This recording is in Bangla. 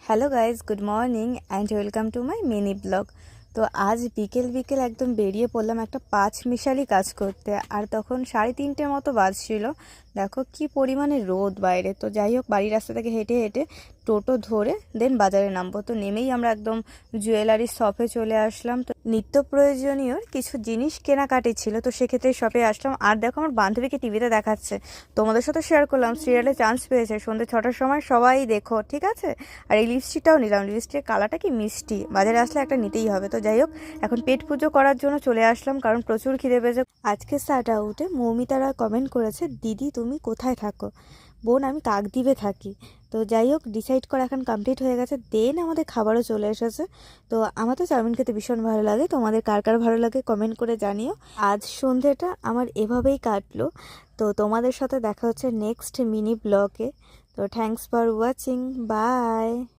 Hello guys, good morning and welcome to my mini blog. তো আজ বিকেল বিকেল একদম বেরিয়ে পড়লাম একটা পাঁচমিশালি কাজ করতে। আর তখন 3:30 মতো বাজছিল। দেখো কি পরিমাণে রোদ বাইরে। তো যাই হোক, বাড়ির রাস্তা থেকে হেঁটে হেঁটে টোটো ধরে দেন বাজারে নামবো। তো নেমেই আমরা একদম জুয়েলারি শপে চলে আসলাম। তো নিত্য প্রয়োজনীয় কিছু জিনিস কেনাকাটি ছিল, তো সেক্ষেত্রে শপে আসলাম। আর দেখো, আমার বান্ধবীকে টিভিতে দেখাচ্ছে, তোমাদের সাথে শেয়ার করলাম, সিরিয়ালে চান্স পেয়েছে সন্ধ্যে 6টার সময়, সবাই দেখো, ঠিক আছে। আর এই লিপস্টিকটাও নিলাম, লিপস্টিকের কালারটা কি মিষ্টি, বাজারে আসলে একটা নিতেই হবে। তো যাই হোক, এখন পেট পুজো করার জন্য চলে আসলাম, কারণ প্রচুর খিদে পেয়েছে। আজকে স্টার্ট আউটে মৌমিতারা কমেন্ট করেছে, দিদি তুমি কোথায় থাকো? বোন, আমি কাকদ্বীপে থাকি। তো যাই হোক, ডিসাইড করা এখন কমপ্লিট হয়ে গেছে। দেন আমাদের খাবারও চলে এসেছে। তো আমার তো চাউমিন খেতে ভীষণ ভালো লাগে, তোমাদের কার কার ভালো লাগে কমেন্ট করে জানিও। আজ সন্ধ্যেটা আমার এভাবেই কাটলো। তো তোমাদের সাথে দেখা হচ্ছে নেক্সট মিনি ব্লগে। তো থ্যাঙ্কস ফর ওয়াচিং, বাই।